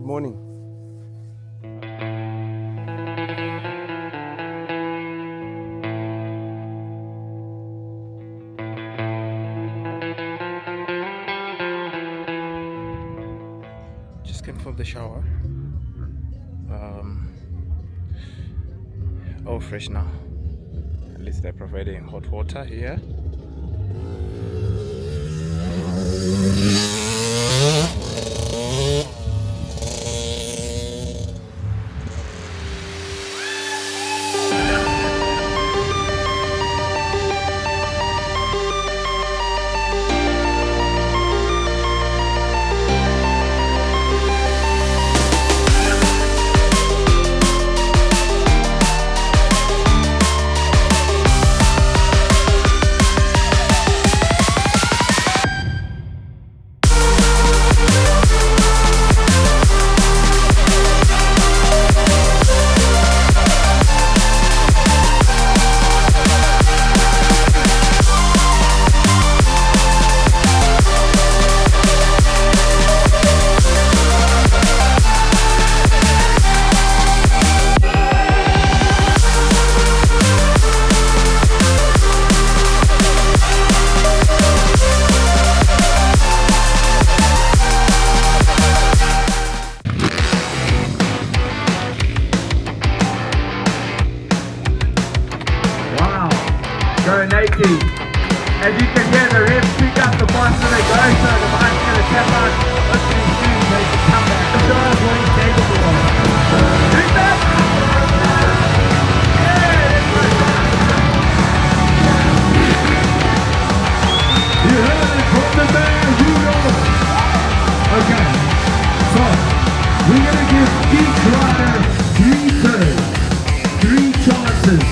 morning. Just came from the shower. All fresh now. At least they're providing hot water here. As you can hear the refs pick up the bus when they go, so the bike's going to tap out, opening soon so they can come back. The show is what he's capable of. Drink that! You heard it from the man, Rudolph! Okay, so we're going to give each rider 3 turns, 3 chances.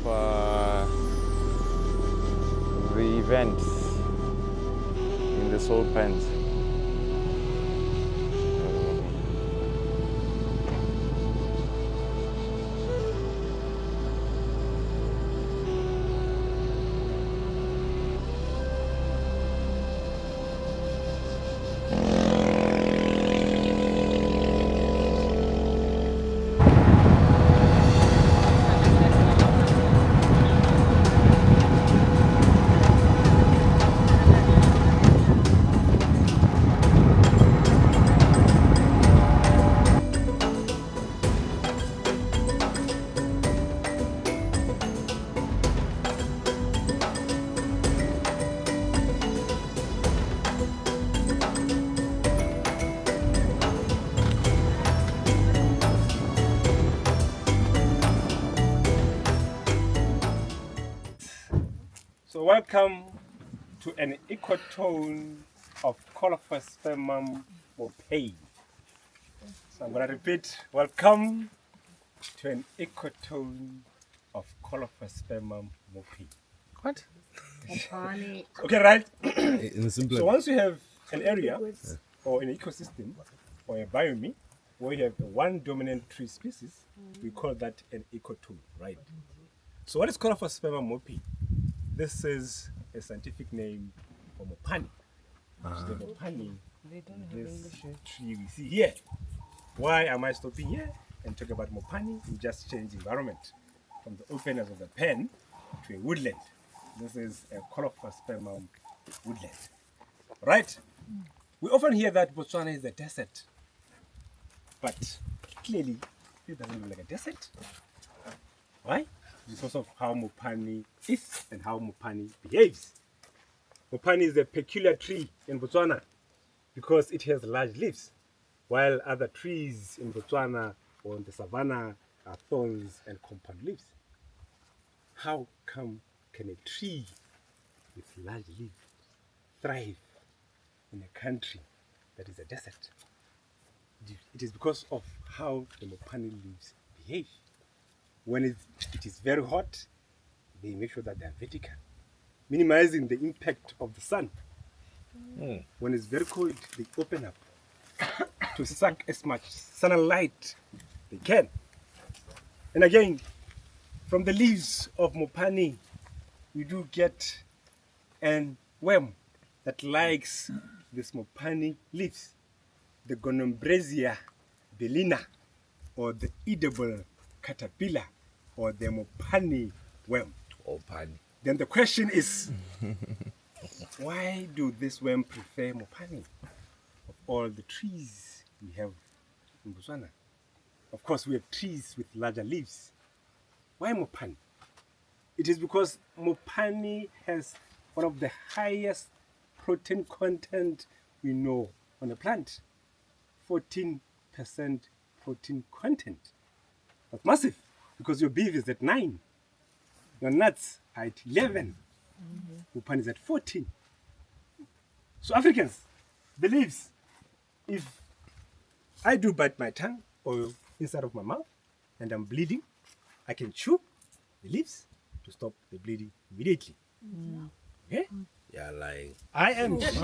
the events in the soul pens. So welcome to an ecotone of Colophospermum mopane. So I'm going to repeat, welcome to an ecotone of Colophospermum mopane. What? Okay, right? In simple. So once you have an area or an ecosystem or a biome where you have one dominant tree species, we call that an ecotone, right? So what is Colophospermum mopane? This is a scientific name for mopane. Which is the mopane, this tree we see here. Why am I stopping here and talk about mopane? We just change environment from the openness of the pen to a woodland. This is a Colophospermum woodland. Right? We often hear that Botswana is a desert, but clearly it doesn't look like a desert. Why? Because of how mopane is and how mopane behaves. Mopane is a peculiar tree in Botswana because it has large leaves, while other trees in Botswana or in the savannah are thorns and compound leaves. How come can a tree with large leaves thrive in a country that is a desert? It is because of how the mopane leaves behave. When it is very hot, they make sure that they are vertical, minimizing the impact of the sun. When it's very cold, they open up to suck as much sunlight they can. And again, from the leaves of mopane, we do get an worm that likes this mopane leaves, the Gonombrasia bellina, or the edible caterpillar, or the mopane worm. Then the question is, why do this worm prefer mopane of all the trees we have in Botswana? Of course, we have trees with larger leaves. Why mopane? It is because mopane has one of the highest protein content we know on a plant. 14% protein content. That's massive because your beef is at 9. Your nuts are at 11. Mopane is at 14. So Africans, the leaves, if I do bite my tongue or inside of my mouth and I'm bleeding, I can chew the leaves to stop the bleeding immediately. Okay? Yeah, like. I am. I did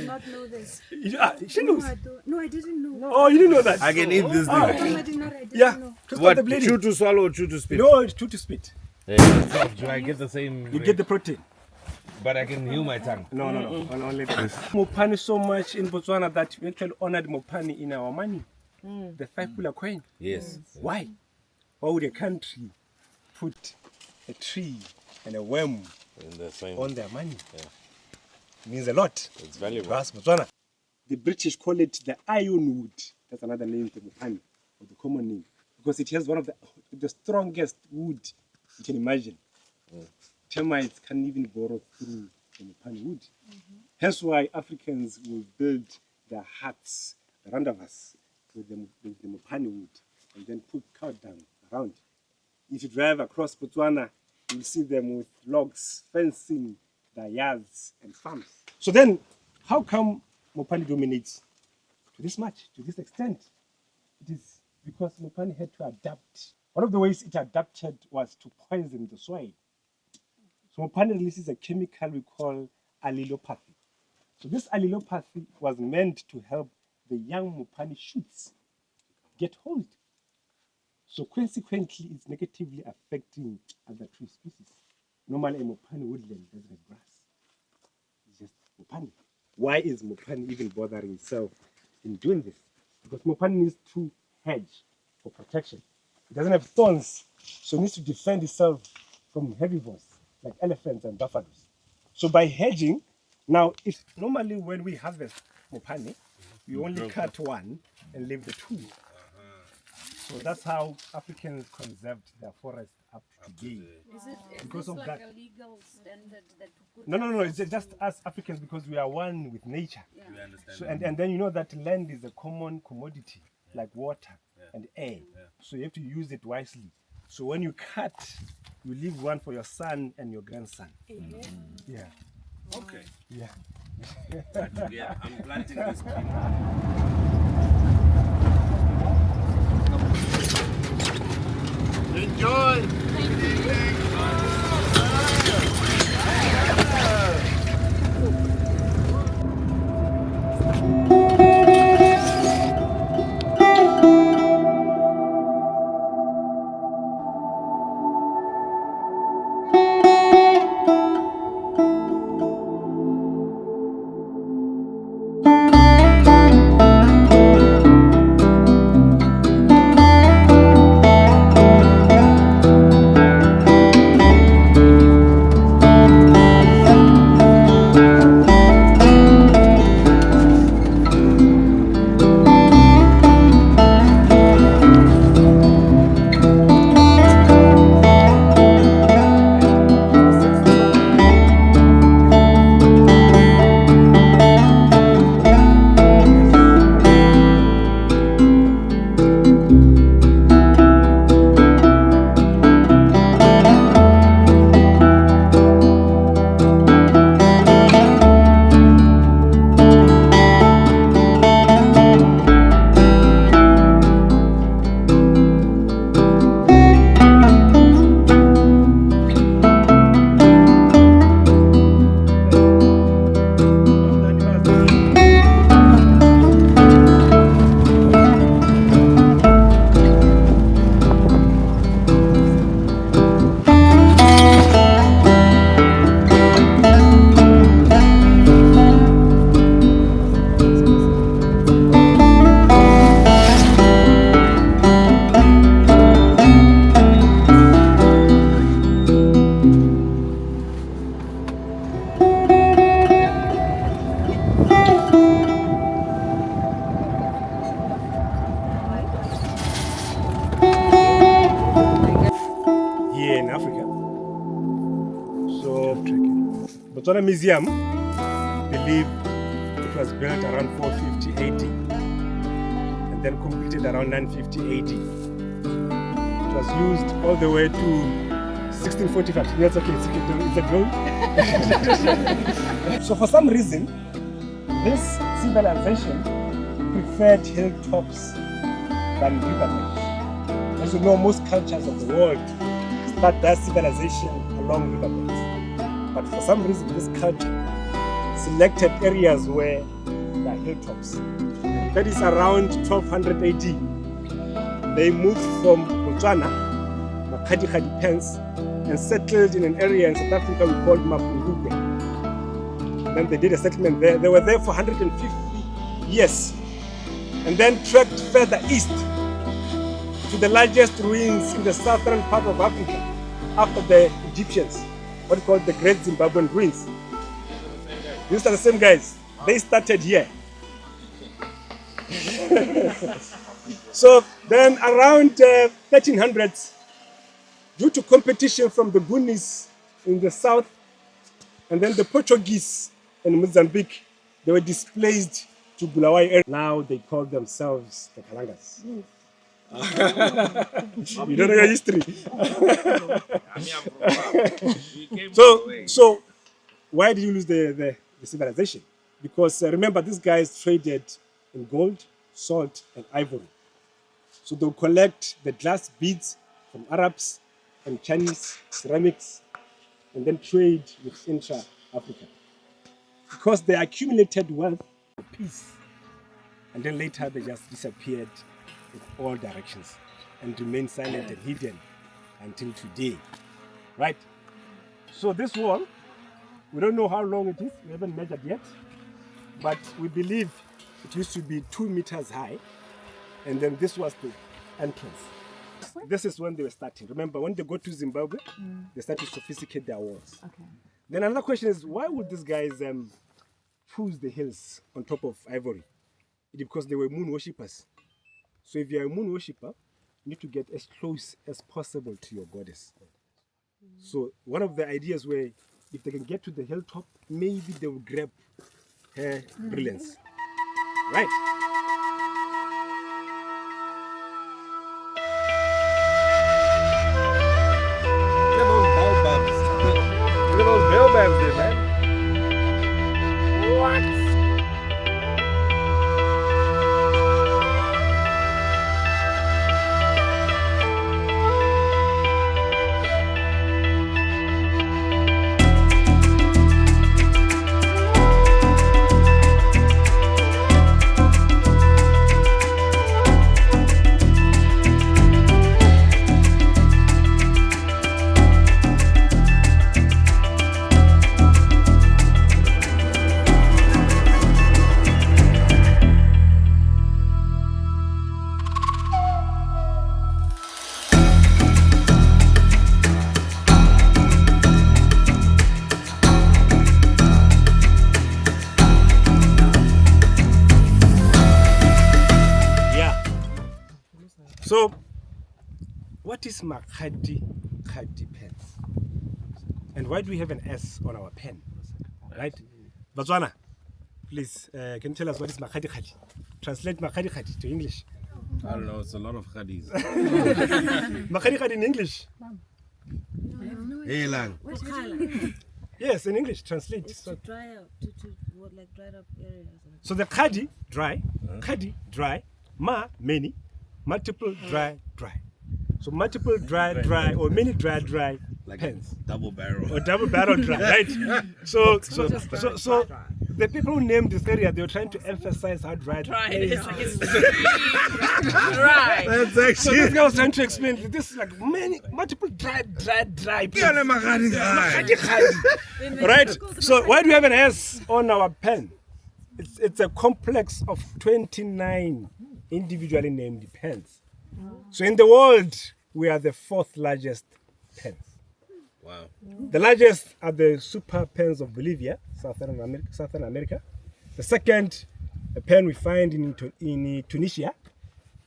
not know this. She knows. No, I didn't know. Oh, you didn't know that? I can eat this No, thing. I did not. I didn't Yeah. know. To stop What? the bleeding. Chew to swallow or chew to spit? No, it's chew to spit. Do I get the same? You get the protein. But I can heal my tongue. No. Only this. Mopane so much in Botswana that we actually honored Mopane in our money. The 5 pula coin. Yes. Why? Why would a country put a tree and a worm In the same. on their money? It means a lot. It's valuable. To us, Botswana. The British call it the ironwood. That's another name for Mopane, or the common name, because it has one of the strongest wood you can imagine. Termites can even burrow through the mopane wood. Hence why Africans will build their huts around of us with the mopane wood and then put cow dung around. If you drive across Botswana, you'll see them with logs fencing their yards and farms. So then, how come mopane dominates to this much, to this extent? It is because mopane had to adapt One of the ways it adapted was to poison the soil. So mopane releases a chemical we call allelopathy. So this allelopathy was meant to help the young mopane shoots get hold. So consequently, it's negatively affecting other tree species. Normally, a mopane woodland doesn't have grass. It's just mopane. Why is mopane even bothering itself in doing this? Because mopane needs to hedge for protection. It doesn't have thorns, so it needs to defend itself from herbivores like elephants and buffaloes. So by hedging, now if normally when we harvest mopane, we only cut one and leave the two. So that's how Africans conserved their forest up to today. Is Because this of like that. a legal standard that you put No. It's just us Africans because we are one with nature. We understand. So and then you know that land is a common commodity like water and air. So you have to use it wisely. So when you cut, you leave one for your son and your grandson. Yeah. Okay. Yeah. Yeah, I'm planting this tree. Enjoy! Here in Africa. So Botswana Museum believe it was built around 450 AD and then completed around 950 AD. It was used all the way to 1645. That's okay, it's a globe. So for some reason, this civilization preferred hilltops than riverbeds. As you know, most cultures of the world start their civilization along riverbeds. But for some reason, this culture selected areas where there are hilltops. That is around 1200 AD. They moved from Botswana, Makgadikgadi Pens, and settled in an area in South Africa we called Mapungubwe. And then they did a settlement there. They were there for 150 years. And then trekked further east to the largest ruins in the southern part of Africa after the Egyptians, what we call the Great Zimbabwean ruins. These are the same guys. They started here. So then around 1300s, due to competition from the Guineas in the south and then the Portuguese in Mozambique, they were displaced to Bulawayo area. Now they call themselves the Kalangas. You don't know your history. So why did you lose the civilization? Because remember, these guys traded in gold, salt, and ivory. So they'll collect the glass beads from Arabs and Chinese ceramics, and then trade with intra-Africa. Because they accumulated wealth for peace, and then later they just disappeared in all directions and remained silent and hidden until today, right? So this wall, we don't know how long it is, we haven't measured yet, but we believe it used to be 2 meters high, and then this was the entrance. This is when they were starting. Remember, when they go to Zimbabwe, they start to sophisticate their walls. Okay. Then another question is, why would these guys choose the hills on top of Ivory? It is because they were moon worshippers. So if you're a moon worshipper, you need to get as close as possible to your goddess. So one of the ideas were, if they can get to the hilltop, maybe they will grab her brilliance. Right? Look at those baobabs there, man. What? So, what is Makgadi pens? And why do we have an S on our pen? Right? Botswana, please, can you tell us what is Makgadi? Translate Makgadi to English. I don't know, it's a lot of khadis. Makgadi in English. Hey, lang. What color? Yes, in English, translate. It's to dry out, to what, like dried up areas. So the khadi, dry, khadi, dry, many, multiple, dry. So multiple, dry, or many, dry Like pens. double barrel. Or double barrel dry, right? So the people who named this area, they were trying to emphasize how dry the place is. Dry. That's So actually. this guy was trying to explain that this is like multiple dry pens. Right? So why do we have an S on our pen? It's a complex of 29 individually named pens. So in the world, we are the 4th largest pens. Wow. The largest are the super pens of Bolivia, Southern America. The second, a pen we find in Tunisia.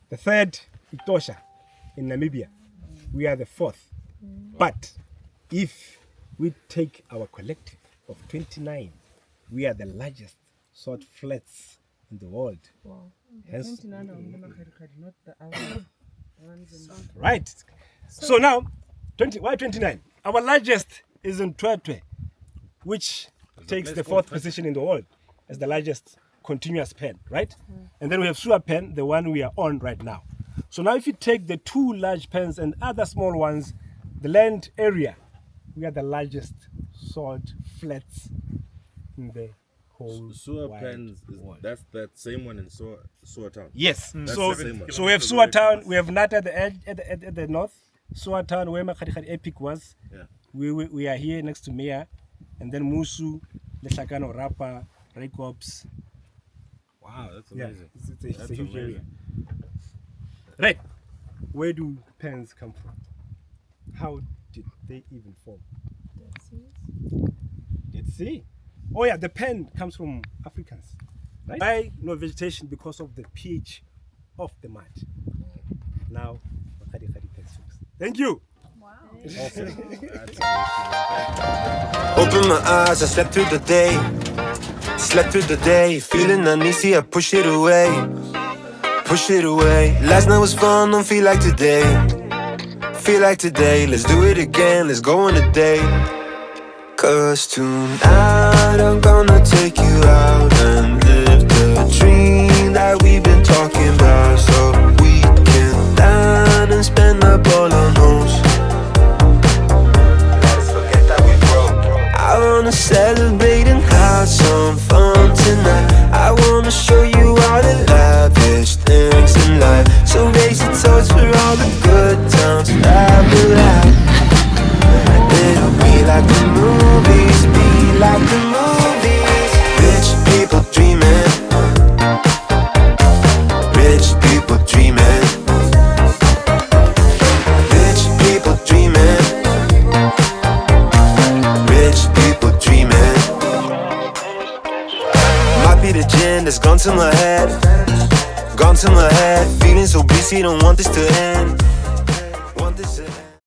The third, Etosha in Namibia. We are the 4th. But if we take our collective of 29, we are the largest sword flats in the world. Wow. Hence, 29 are not the other ones. right. So now, why 29? Our largest is in Twetwe, which takes the 4th position in the world as the largest continuous pen, right? And then we have Sua pen, the one we are on right now. So now if you take the 2 large pens and other small ones, the land area, we are the largest salt flats in the whole Sewer wide pens, world. that's that same one in Sewer Town. Yes. That's So, the same one. so we have Sewer Town, we have Nata at the edge, at the north, Sewer Town, where Makgadi Epic was. Yeah. We are here next to Mea, and then Musu, Lehlakano, Rapa, Reikops. Wow, that's Yeah, amazing. it's a That's huge amazing. area. Right. Where do pens come from? How did they even form? Let's see. Oh yeah, the pen comes from Africans. Right? Why no vegetation? Because of the pH of the mud. Now, Makgadi pens. Thank you. That's amazing. Open my eyes, I slept through the day. Slept through the day, feeling uneasy, I push it away. Push it away. Last night was fun, don't feel like today. Feel like today, let's do it again, let's go on a date. Cause tonight I'm gonna take you out and live the dream that we've been talking about. So we can dine and spend up all on home. a gin that's gone to my head. Gone to my head. Feeling so busy, don't want this to end. Want this to end.